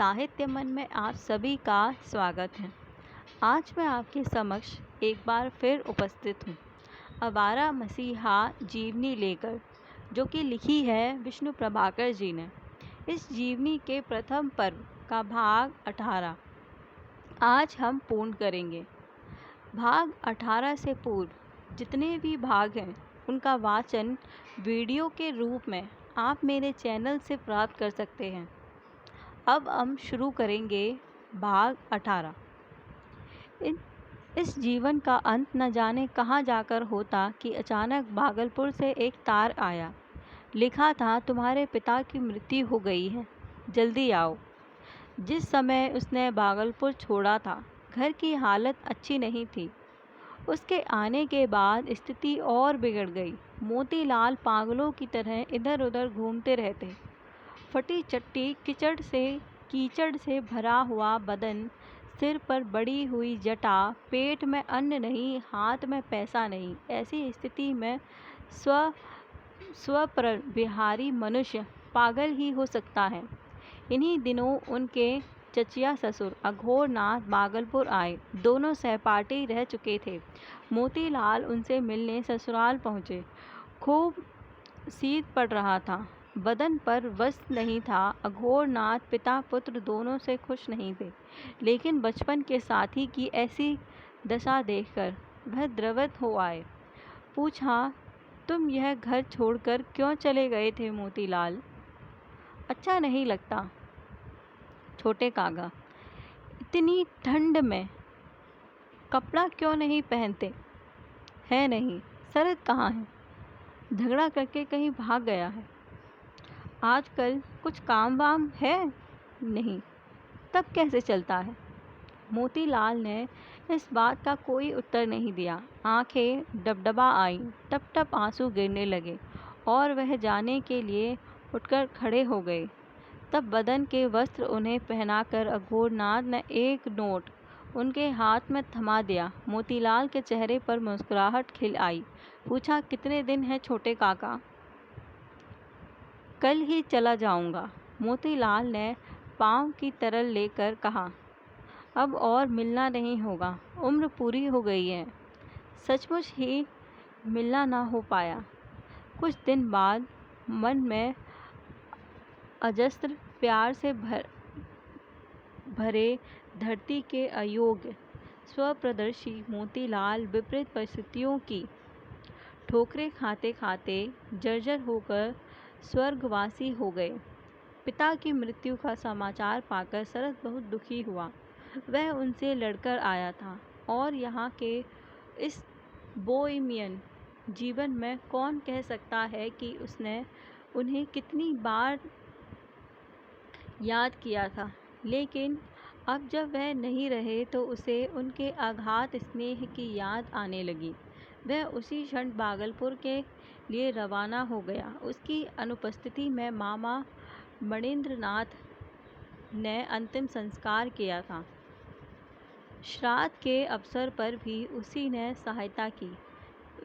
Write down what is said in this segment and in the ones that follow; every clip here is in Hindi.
साहित्य मन में आप सभी का स्वागत है। आज मैं आपके समक्ष एक बार फिर उपस्थित हूँ आवारा मसीहा जीवनी लेकर, जो कि लिखी है विष्णु प्रभाकर जी ने। इस जीवनी के प्रथम पर्व का भाग 18 आज हम पूर्ण करेंगे। भाग 18 से पूर्व जितने भी भाग हैं उनका वाचन वीडियो के रूप में आप मेरे चैनल से प्राप्त कर सकते हैं। अब हम शुरू करेंगे भाग 18। इस जीवन का अंत न जाने कहाँ जाकर होता कि अचानक भागलपुर से एक तार आया। लिखा था, तुम्हारे पिता की मृत्यु हो गई है, जल्दी आओ। जिस समय उसने भागलपुर छोड़ा था, घर की हालत अच्छी नहीं थी। उसके आने के बाद स्थिति और बिगड़ गई। मोतीलाल पागलों की तरह इधर उधर घूमते रहते। फटी चट्टी कीचड़ से भरा हुआ बदन, सिर पर बड़ी हुई जटा, पेट में अन्न नहीं, हाथ में पैसा नहीं। ऐसी स्थिति में स्वप्रविहारी मनुष्य पागल ही हो सकता है। इन्हीं दिनों उनके चचिया ससुर अघोरनाथ भागलपुर आए। दोनों सहपाठी रह चुके थे। मोतीलाल उनसे मिलने ससुराल पहुँचे। खूब शीत पड़ रहा था, बदन पर वस्त्र नहीं था। अघोरनाथ पिता पुत्र दोनों से खुश नहीं थे, लेकिन बचपन के साथी की ऐसी दशा देखकर वह द्रवित हो आए। पूछा, तुम यह घर छोड़कर क्यों चले गए थे मोतीलाल? अच्छा नहीं लगता छोटे काका, इतनी ठंड में कपड़ा क्यों नहीं पहनते? है नहीं, शरद कहाँ है? झगड़ा करके कहीं भाग गया है। आजकल कुछ काम वाम है नहीं, तब कैसे चलता है? मोतीलाल ने इस बात का कोई उत्तर नहीं दिया। आंखें डबडबा आईं, टप टप आंसू गिरने लगे और वह जाने के लिए उठकर खड़े हो गए। तब बदन के वस्त्र उन्हें पहनाकर अघोरनाथ ने एक नोट उनके हाथ में थमा दिया। मोतीलाल के चेहरे पर मुस्कुराहट खिल आई। पूछा, कितने दिन है छोटे काका? कल ही चला जाऊंगा। मोतीलाल ने पाँव की तरल लेकर कहा, अब और मिलना नहीं होगा, उम्र पूरी हो गई है। सचमुच ही मिलना ना हो पाया। कुछ दिन बाद मन में अजस्र प्यार से भरे धरती के अयोग्य स्वप्रदर्शी मोतीलाल विपरीत परिस्थितियों की ठोकरें खाते खाते जर्जर होकर स्वर्गवासी हो गए। पिता की मृत्यु का समाचार पाकर शरद बहुत दुखी हुआ। वह उनसे लड़कर आया था और यहाँ के इस बोहेमियन जीवन में कौन कह सकता है कि उसने उन्हें कितनी बार याद किया था। लेकिन अब जब वह नहीं रहे तो उसे उनके अगाध स्नेह की याद आने लगी। वह उसी क्षण भागलपुर के लिए रवाना हो गया। उसकी अनुपस्थिति में मामा मणिन्द्रनाथ ने अंतिम संस्कार किया था। श्राद्ध के अवसर पर भी उसी ने सहायता की।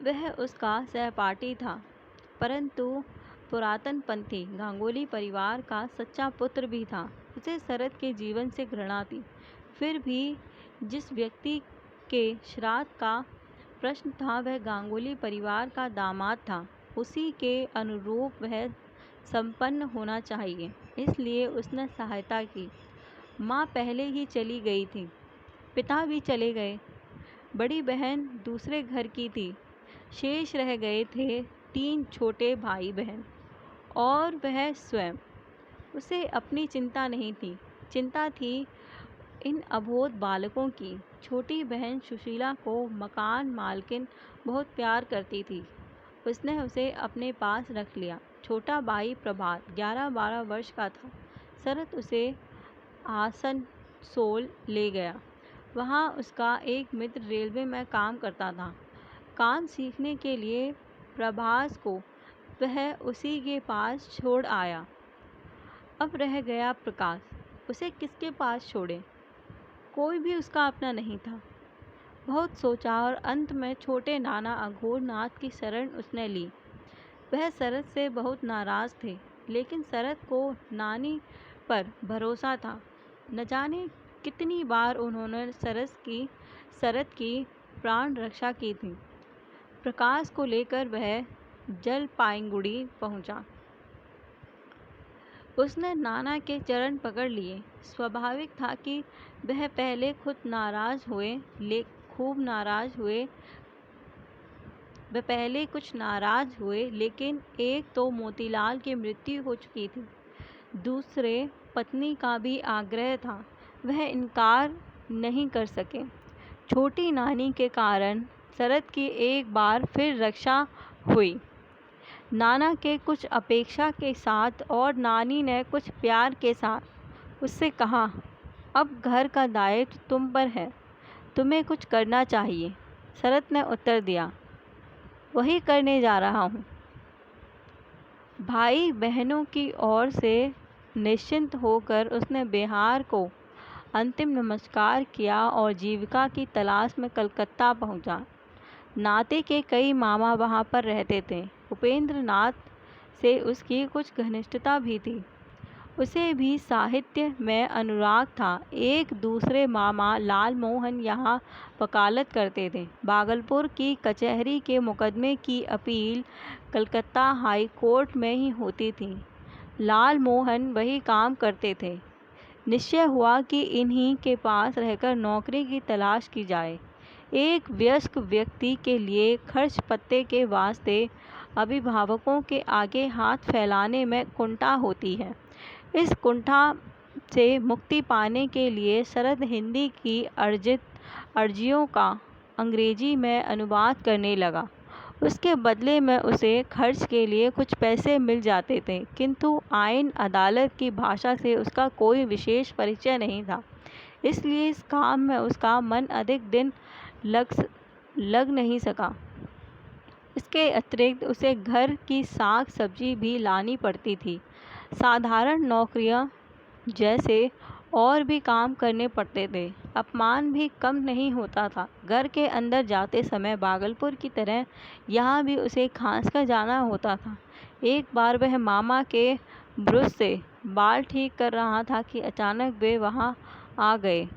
वह उसका सहपाठी था, परंतु पुरातनपंथी गांगुली परिवार का सच्चा पुत्र भी था। उसे शरद के जीवन से घृणा थी। फिर भी जिस व्यक्ति के श्राद्ध का प्रश्न था वह गांगुली परिवार का दामाद था। उसी के अनुरूप वह संपन्न होना चाहिए, इसलिए उसने सहायता की। माँ पहले ही चली गई थी, पिता भी चले गए। बड़ी बहन दूसरे घर की थी। शेष रह गए थे 3 छोटे भाई बहन और वह स्वयं। उसे अपनी चिंता नहीं थी, चिंता थी इन अबोध बालकों की। छोटी बहन सुशीला को मकान मालकिन बहुत प्यार करती थी। उसने उसे अपने पास रख लिया। छोटा भाई प्रभात 11-12 वर्ष का था। शरद उसे आसनसोल ले गया। वहाँ उसका एक मित्र रेलवे में काम करता था। काम सीखने के लिए प्रभास को वह उसी के पास छोड़ आया। अब रह गया प्रकाश, उसे किसके पास छोड़े? कोई भी उसका अपना नहीं था। बहुत सोचा और अंत में छोटे नाना अघोरनाथ की शरण उसने ली। वह शरद से बहुत नाराज़ थे, लेकिन शरद को नानी पर भरोसा था। न जाने कितनी बार उन्होंने शरत की प्राण रक्षा की थी। प्रकाश को लेकर वह जलपाईगुड़ी पहुंचा। उसने नाना के चरण पकड़ लिए। स्वाभाविक था कि वह पहले खूब नाराज हुए, लेकिन एक तो मोतीलाल की मृत्यु हो चुकी थी, दूसरे पत्नी का भी आग्रह था, वह इनकार नहीं कर सके। छोटी नानी के कारण शरत की एक बार फिर रक्षा हुई, नाना के कुछ अपेक्षा के साथ, और नानी ने कुछ प्यार के साथ उससे कहा, अब घर का दायित्व तुम पर है, तुम्हें कुछ करना चाहिए। शरत ने उत्तर दिया, वही करने जा रहा हूँ। भाई बहनों की ओर से निश्चिंत होकर उसने बिहार को अंतिम नमस्कार किया और जीविका की तलाश में कलकत्ता पहुंचा। नाते के कई मामा वहां पर रहते थे। उपेंद्र नाथ से उसकी कुछ घनिष्ठता भी थी। उसे भी साहित्य में अनुराग था। एक दूसरे मामा लाल मोहन यहाँ वकालत करते थे। भागलपुर की कचहरी के मुकदमे की अपील कलकत्ता हाई कोर्ट में ही होती थी। लाल मोहन वही काम करते थे। निश्चय हुआ कि इन्हीं के पास रहकर नौकरी की तलाश की जाए। एक वयस्क व्यक्ति के लिए खर्च पत्ते के वास्ते अभिभावकों के आगे हाथ फैलाने में कुंठा होती है। इस कुंठा से मुक्ति पाने के लिए शरद हिंदी की अर्जियों का अंग्रेजी में अनुवाद करने लगा। उसके बदले में उसे खर्च के लिए कुछ पैसे मिल जाते थे, किंतु आईन अदालत की भाषा से उसका कोई विशेष परिचय नहीं था, इसलिए इस काम में उसका मन अधिक दिन लग नहीं सका। इसके अतिरिक्त उसे घर की साग सब्जी भी लानी पड़ती थी। साधारण नौकरियां जैसे और भी काम करने पड़ते थे। अपमान भी कम नहीं होता था। घर के अंदर जाते समय भागलपुर की तरह यहाँ भी उसे खांसकर जाना होता था। एक बार वह मामा के ब्रश से बाल ठीक कर रहा था कि अचानक वे वहाँ आ गए।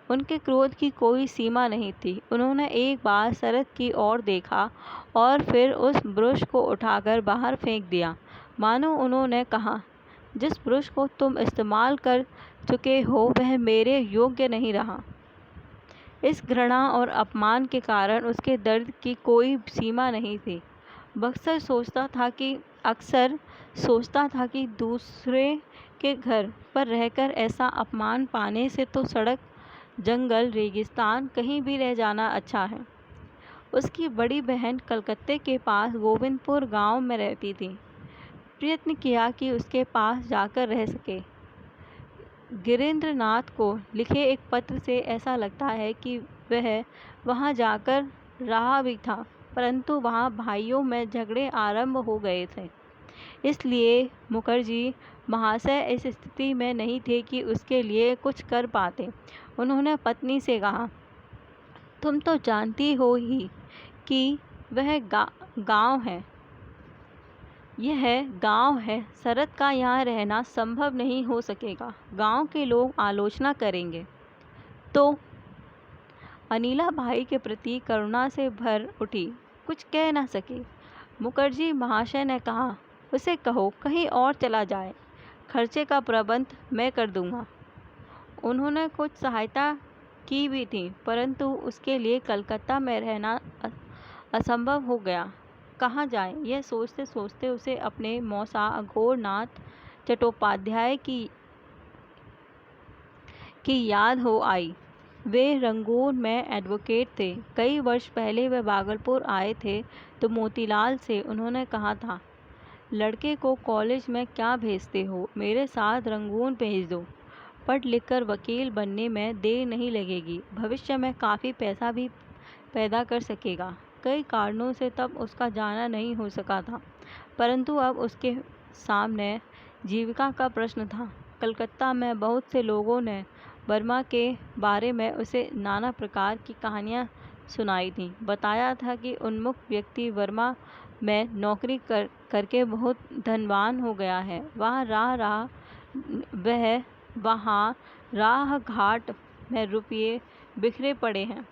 उनके क्रोध की कोई सीमा नहीं थी। उन्होंने एक बार शरद की ओर देखा और फिर उस ब्रश को उठाकर बाहर फेंक दिया, मानो उन्होंने कहा, जिस ब्रश को तुम इस्तेमाल कर चुके हो वह मेरे योग्य नहीं रहा। इस घृणा और अपमान के कारण उसके दर्द की कोई सीमा नहीं थी। अक्सर सोचता था कि दूसरे के घर पर रहकर ऐसा अपमान पाने से तो सड़क, जंगल, रेगिस्तान कहीं भी रह जाना अच्छा है। उसकी बड़ी बहन कलकत्ते के पास गोविंदपुर गांव में रहती थी। प्रयत्न किया कि उसके पास जाकर रह सके। गिरीन्द्रनाथ को लिखे एक पत्र से ऐसा लगता है कि वह वहां जाकर रहा भी था, परंतु वहां भाइयों में झगड़े आरंभ हो गए थे, इसलिए मुखर्जी महाशय इस स्थिति में नहीं थे कि उसके लिए कुछ कर पाते। उन्होंने पत्नी से कहा, तुम तो जानती हो ही कि वह गांव है, यह गांव है, शरद का यहाँ रहना संभव नहीं हो सकेगा, गांव के लोग आलोचना करेंगे। तो अनिला भाई के प्रति करुणा से भर उठी, कुछ कह न सके। मुखर्जी महाशय ने कहा, उसे कहो कहीं और चला जाए, खर्चे का प्रबंध मैं कर दूंगा। उन्होंने कुछ सहायता की भी थी, परंतु उसके लिए कलकत्ता में रहना असंभव हो गया। कहाँ जाए, यह सोचते सोचते उसे अपने मौसा अघोरनाथ चट्टोपाध्याय की याद हो आई। वे रंगून में एडवोकेट थे। कई वर्ष पहले वे भागलपुर आए थे तो मोतीलाल से उन्होंने कहा था, लड़के को कॉलेज में क्या भेजते हो, मेरे साथ रंगून भेज दो, पढ़ लिखकर वकील बनने में देर नहीं लगेगी, भविष्य में काफ़ी पैसा भी पैदा कर सकेगा। कई कारणों से तब उसका जाना नहीं हो सका था, परंतु अब उसके सामने जीविका का प्रश्न था। कलकत्ता में बहुत से लोगों ने वर्मा के बारे में उसे नाना प्रकार की कहानियाँ सुनाई थीं। बताया था कि उन्मुख व्यक्ति वर्मा में नौकरी करके बहुत धनवान हो गया है। वह वहाँ राह घाट में रुपये बिखरे पड़े हैं,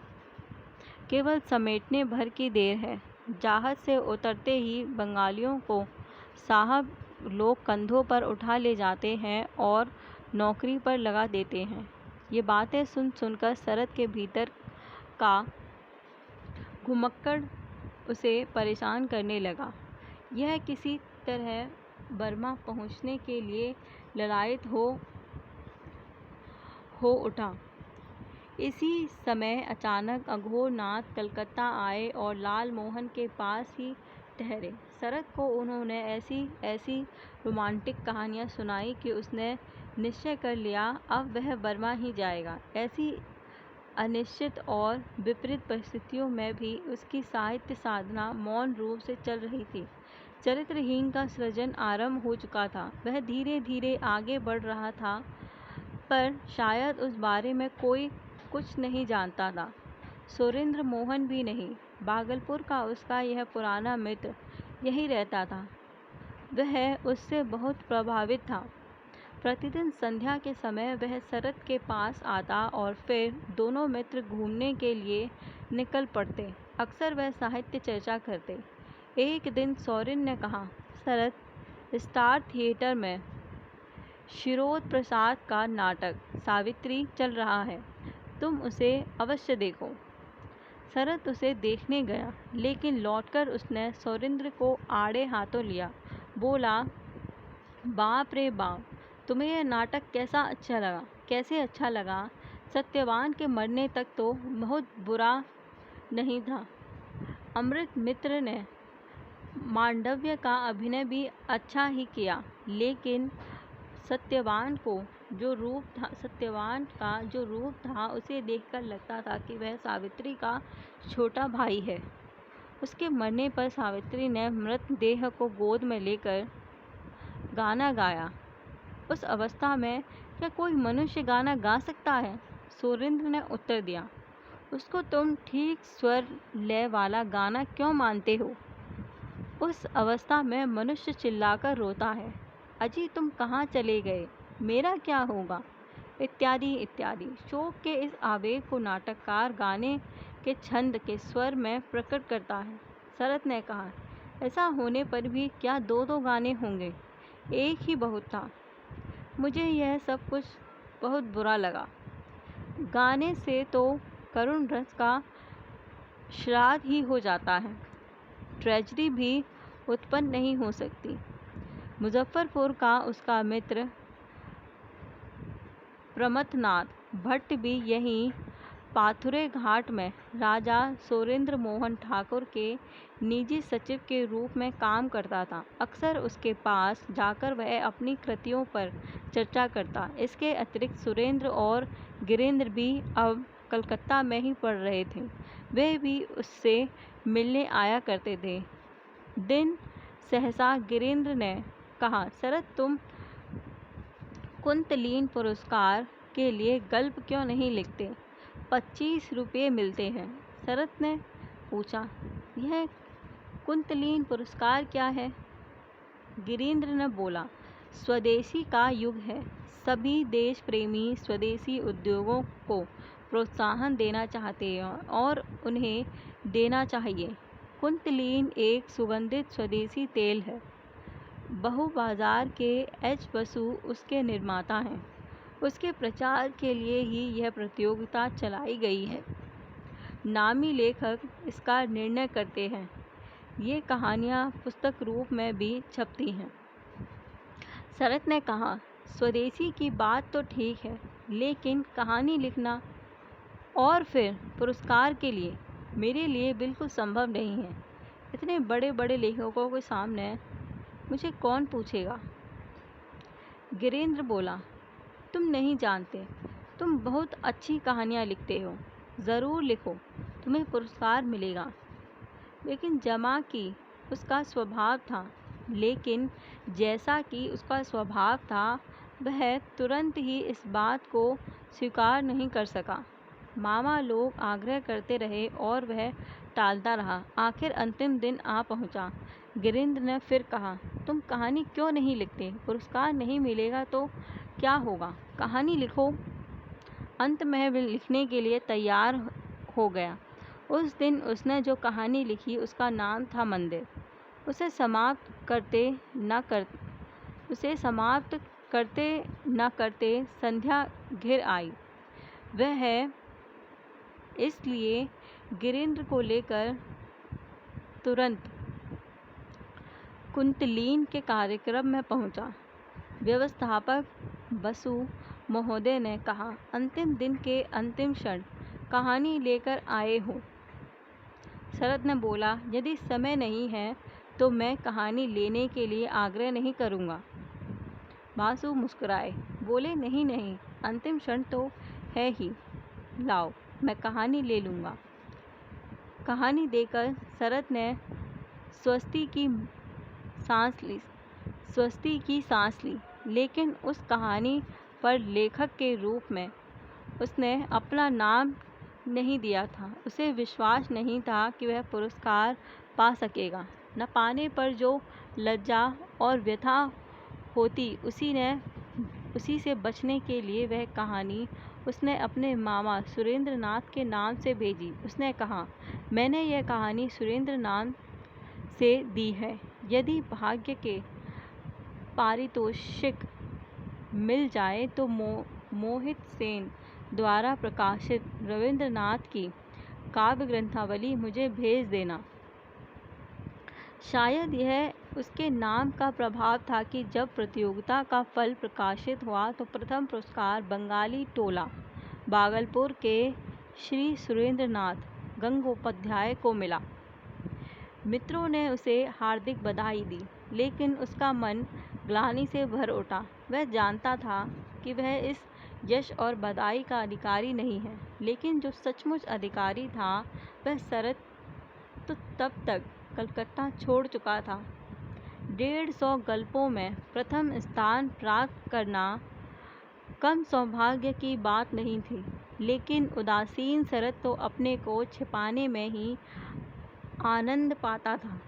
केवल समेटने भर की देर है। जहाज से उतरते ही बंगालियों को साहब लोग कंधों पर उठा ले जाते हैं और नौकरी पर लगा देते हैं। ये बातें सुन सुनकर शरद के भीतर का घुमक्कड़ उसे परेशान करने लगा। यह किसी तरह बर्मा पहुंचने के लिए ललायत हो उठा। इसी समय अचानक अघोरनाथ कलकत्ता आए और लाल मोहन के पास ही ठहरे। शरद को उन्होंने ऐसी रोमांटिक कहानियाँ सुनाई कि उसने निश्चय कर लिया अब वह बर्मा ही जाएगा। ऐसी अनिश्चित और विपरीत परिस्थितियों में भी उसकी साहित्य साधना मौन रूप से चल रही थी। चरित्रहीन का सृजन आरंभ हो चुका था। वह धीरे धीरे आगे बढ़ रहा था, पर शायद उस बारे में कोई कुछ नहीं जानता था। सुरेंद्र मोहन भी नहीं। भागलपुर का उसका यह पुराना मित्र यहीं रहता था। वह उससे बहुत प्रभावित था। प्रतिदिन संध्या के समय वह शरद के पास आता और फिर दोनों मित्र घूमने के लिए निकल पड़ते। अक्सर वह साहित्य चर्चा करते। एक दिन सौरेन ने कहा, शरद, स्टार थिएटर में शिरोद प्रसाद का नाटक सावित्री चल रहा है, तुम उसे अवश्य देखो। शरद उसे देखने गया, लेकिन लौटकर उसने सौरेंद्र को आड़े हाथों लिया। बोला, बाप रे बाप, तुम्हें यह नाटक कैसे अच्छा लगा? सत्यवान के मरने तक तो बहुत बुरा नहीं था। अमृत मित्र ने मांडव्य का अभिनय भी अच्छा ही किया, लेकिन सत्यवान का जो रूप था उसे देखकर लगता था कि वह सावित्री का छोटा भाई है। उसके मरने पर सावित्री ने मृतदेह को गोद में लेकर गाना गाया। उस अवस्था में क्या कोई मनुष्य गाना गा सकता है? सुरेंद्र ने उत्तर दिया, उसको तुम ठीक स्वर लय वाला गाना क्यों मानते हो? उस अवस्था में मनुष्य चिल्लाकर रोता है, अजी तुम कहाँ चले गए, मेरा क्या होगा, इत्यादि इत्यादि। शोक के इस आवेग को नाटककार गाने के छंद के स्वर में प्रकट करता है। शरद ने कहा, ऐसा होने पर भी क्या दो दो गाने होंगे? एक ही बहुत था। मुझे यह सब कुछ बहुत बुरा लगा। गाने से तो करुण रस का श्राद्ध ही हो जाता है, ट्रेजेडी भी उत्पन्न नहीं हो सकती। मुजफ्फरपुर का उसका मित्र प्रमथनाथ भट्ट भी यहीं पाथुरे घाट में राजा सुरेंद्र मोहन ठाकुर के निजी सचिव के रूप में काम करता था। अक्सर उसके पास जाकर वह अपनी कृतियों पर चर्चा करता। इसके अतिरिक्त सुरेंद्र और गिरीन्द्र भी अब कलकत्ता में ही पढ़ रहे थे। वे भी उससे मिलने आया करते थे। दिन सहसा गिरीन्द्र ने कहा, शरद, तुम कुंतलीन पुरस्कार के लिए गल्प क्यों नहीं लिखते? 25 रुपये मिलते हैं। शरद ने पूछा, यह कुंतलीन पुरस्कार क्या है? गिरीन्द्र ने बोला, स्वदेशी का युग है। सभी देश प्रेमी स्वदेशी उद्योगों को प्रोत्साहन देना चाहते हैं और उन्हें देना चाहिए। कुंतलीन एक सुगंधित स्वदेशी तेल है। बहु बाजार के एच बसु उसके निर्माता हैं। उसके प्रचार के लिए ही यह प्रतियोगिता चलाई गई है। नामी लेखक इसका निर्णय करते हैं। ये कहानियाँ पुस्तक रूप में भी छपती हैं। शरद ने कहा, स्वदेशी की बात तो ठीक है, लेकिन कहानी लिखना और फिर पुरस्कार के लिए मेरे लिए बिल्कुल संभव नहीं है। इतने बड़े बड़े लेखकों के सामने मुझे कौन पूछेगा? गिरीन्द्र बोला, तुम नहीं जानते, तुम बहुत अच्छी कहानियाँ लिखते हो, ज़रूर लिखो, तुम्हें पुरस्कार मिलेगा। लेकिन जमा की उसका स्वभाव था, लेकिन जैसा कि उसका स्वभाव था वह तुरंत ही इस बात को स्वीकार नहीं कर सका। मामा लोग आग्रह करते रहे और वह टालता रहा। आखिर अंतिम दिन आ पहुंचा। गिरीन्द्र ने फिर कहा, तुम कहानी क्यों नहीं लिखते? पुरस्कार नहीं मिलेगा तो क्या होगा? कहानी लिखो। अंत में वह लिखने के लिए तैयार हो गया। उस दिन उसने जो कहानी लिखी उसका नाम था मंदिर। उसे समाप्त करते न करते संध्या घिर आई। वह इसलिए गिरिंद्र को लेकर तुरंत कुंतलीन के कार्यक्रम में पहुंचा। व्यवस्थापक बसु महोदय ने कहा, अंतिम दिन के अंतिम क्षण कहानी लेकर आए हो। शरद ने बोला, यदि समय नहीं है तो मैं कहानी लेने के लिए आग्रह नहीं करूँगा। बासु मुस्कुराए, बोले, नहीं नहीं, अंतिम क्षण तो है ही, लाओ मैं कहानी ले लूँगा। कहानी देकर शरद ने स्वस्ति की सांस ली, लेकिन उस कहानी पर लेखक के रूप में उसने अपना नाम नहीं दिया था। उसे विश्वास नहीं था कि वह पुरस्कार पा सकेगा। न पाने पर जो लज्जा और व्यथा होती, उसी से बचने के लिए वह कहानी उसने अपने मामा सुरेंद्र नाथ के नाम से भेजी। उसने कहा, मैंने यह कहानी सुरेंद्र नाथ से दी है। यदि भाग्य के पारितोषिक मिल जाए तो मोहित सेन द्वारा प्रकाशित रविंद्रनाथ की काव्य ग्रंथावली मुझे भेज देना। शायद यह उसके नाम का प्रभाव था कि जब प्रतियोगिता का फल प्रकाशित हुआ तो प्रथम पुरस्कार बंगाली टोला भागलपुर के श्री सुरेंद्रनाथ गंगोपाध्याय को मिला। मित्रों ने उसे हार्दिक बधाई दी, लेकिन उसका मन ग्लानि से भर उठा। वह जानता था कि वह इस यश और बधाई का अधिकारी नहीं है, लेकिन जो सचमुच अधिकारी था वह शरद तो तब तक कलकत्ता छोड़ चुका था। 150 गल्पों में प्रथम स्थान प्राप्त करना कम सौभाग्य की बात नहीं थी, लेकिन उदासीन शरद तो अपने को छिपाने में ही आनंद पाता था।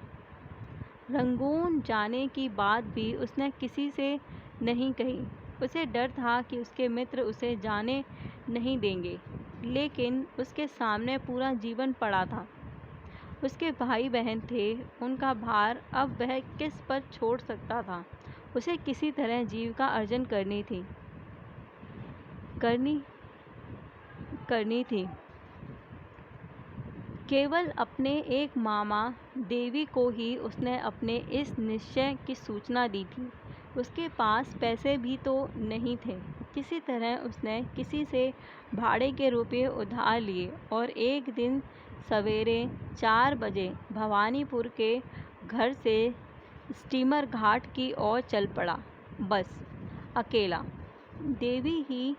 रंगून जाने की बात भी उसने किसी से नहीं कही। उसे डर था कि उसके मित्र उसे जाने नहीं देंगे, लेकिन उसके सामने पूरा जीवन पड़ा था। उसके भाई बहन थे, उनका भार अब वह किस पर छोड़ सकता था। उसे किसी तरह जीविका अर्जन करनी थी। केवल अपने एक मामा देवी को ही उसने अपने इस निश्चय की सूचना दी थी। उसके पास पैसे भी तो नहीं थे। किसी तरह उसने किसी से भाड़े के रुपये उधार लिए और एक दिन सवेरे 4 बजे भवानीपुर के घर से स्टीमर घाट की ओर चल पड़ा। बस अकेला। देवी ही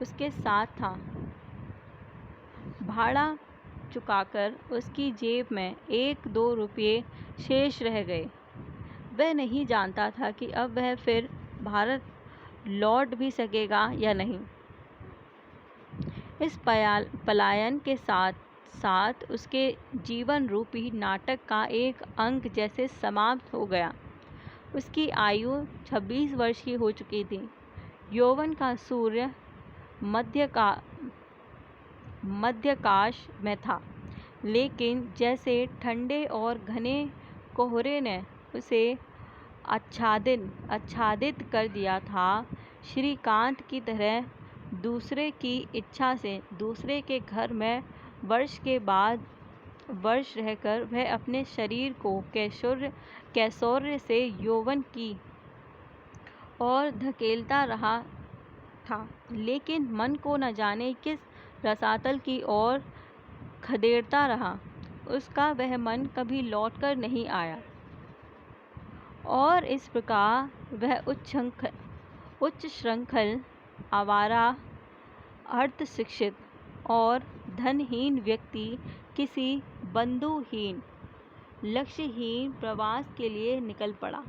उसके साथ था। भाड़ा चुकाकर उसकी जेब में 1-2 रुपये शेष रह गए। वह नहीं जानता था कि अब वह फिर भारत लौट भी सकेगा या नहीं। इस पलायन के साथ साथ उसके जीवन रूपी नाटक का एक अंक जैसे समाप्त हो गया। उसकी आयु 26 वर्ष की हो चुकी थी। यौवन का सूर्य मध्यकाश में था, लेकिन जैसे ठंडे और घने कोहरे ने उसे आच्छादित कर दिया था, श्रीकांत की तरह दूसरे की इच्छा से दूसरे के घर में वर्ष के बाद वर्ष रहकर वह अपने शरीर को कैशोर्य से यौवन की ओर धकेलता रहा था, लेकिन मन को न जाने किस रसातल की ओर खदेड़ता रहा। उसका वह मन कभी लौटकर नहीं आया और इस प्रकार वह उच्च श्रृंखल, आवारा, अर्धशिक्षित और धनहीन व्यक्ति किसी बंधुहीन, लक्ष्यहीन प्रवास के लिए निकल पड़ा।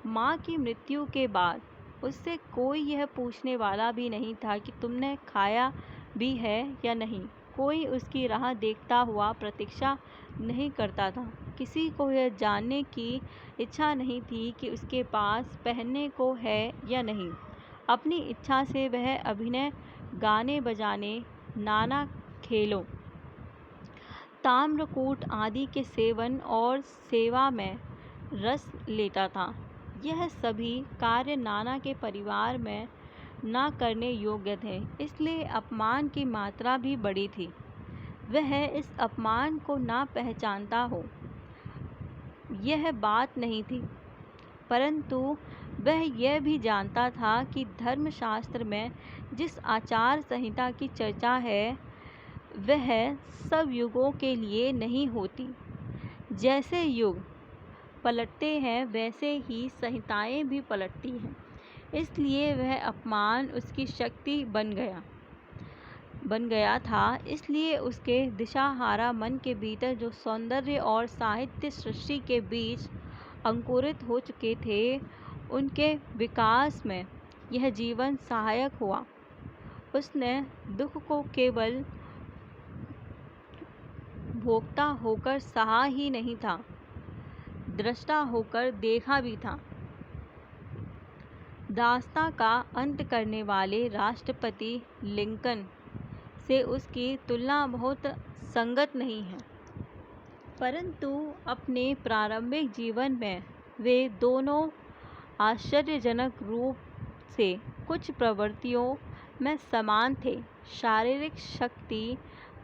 माँ की मृत्यु के बाद उससे कोई यह पूछने वाला भी नहीं था कि तुमने खाया भी है या नहीं। कोई उसकी राह देखता हुआ प्रतीक्षा नहीं करता था। किसी को यह जानने की इच्छा नहीं थी कि उसके पास पहनने को है या नहीं। अपनी इच्छा से वह अभिनय, गाने बजाने, नाना खेलों, ताम्रकूट आदि के सेवन और सेवा में रस लेता था। यह सभी कार्य नाना के परिवार में न करने योग्य थे, इसलिए अपमान की मात्रा भी बड़ी थी। वह इस अपमान को न पहचानता हो, यह बात नहीं थी, परंतु वह यह भी जानता था कि धर्मशास्त्र में जिस आचार संहिता की चर्चा है वह सब युगों के लिए नहीं होती। जैसे युग पलटते हैं वैसे ही संहिताएं भी पलटती हैं। इसलिए वह अपमान उसकी शक्ति बन गया था। इसलिए उसके दिशाहारा मन के भीतर जो सौंदर्य और साहित्य सृष्टि के बीज अंकुरित हो चुके थे, उनके विकास में यह जीवन सहायक हुआ। उसने दुख को केवल भोक्ता होकर सहा ही नहीं था, दृष्टा होकर देखा भी था। दास्तां का अंत करने वाले राष्ट्रपति लिंकन से उसकी तुलना बहुत संगत नहीं है, परंतु अपने प्रारंभिक जीवन में वे दोनों आश्चर्यजनक रूप से कुछ प्रवृत्तियों में समान थे। शारीरिक शक्ति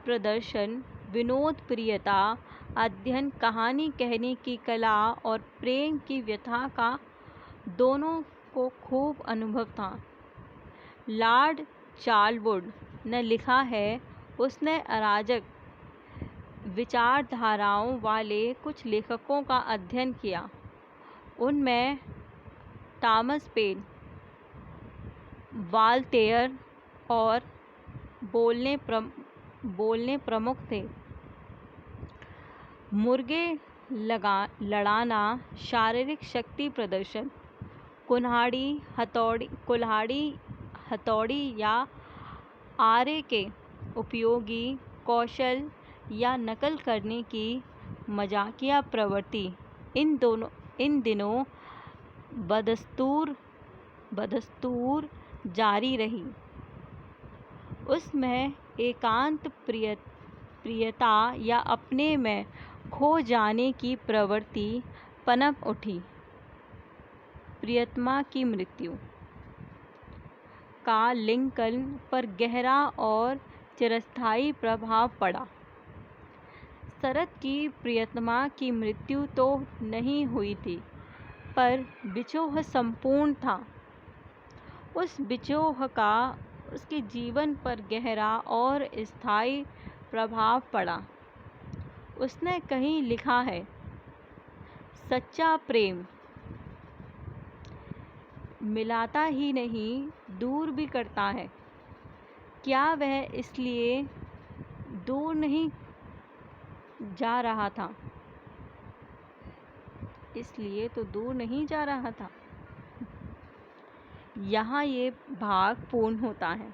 प्रदर्शन, विनोद प्रियता, अध्ययन, कहानी कहने की कला और प्रेम की व्यथा का दोनों को खूब अनुभव था। लॉर्ड चार्लवुड ने लिखा है, उसने अराजक विचारधाराओं वाले कुछ लेखकों का अध्ययन किया। उनमें थॉमस पेन, वॉल्टेयर और बोलने प्रमुख थे। मुर्गे लड़ाना, शारीरिक शक्ति प्रदर्शन, कुल्हाड़ी, हथौड़ी या आरे के उपयोगी कौशल या नकल करने की मजाकिया प्रवृत्ति इन दिनों बदस्तूर जारी रही। उसमें एकांत प्रियता या अपने में खो जाने की प्रवृत्ति पनप उठी। प्रियतमा की मृत्यु का लिंकन पर गहरा और चिरस्थायी प्रभाव पड़ा। शरत की प्रियतमा की मृत्यु तो नहीं हुई थी, पर विद्रोह संपूर्ण था। उस विद्रोह का उसके जीवन पर गहरा और स्थायी प्रभाव पड़ा। उसने कहीं लिखा है, सच्चा प्रेम मिलाता ही नहीं, दूर भी करता है। क्या वह इसलिए दूर नहीं जा रहा था? इसलिए तो दूर नहीं जा रहा था। यहाँ ये भाग पूर्ण होता है।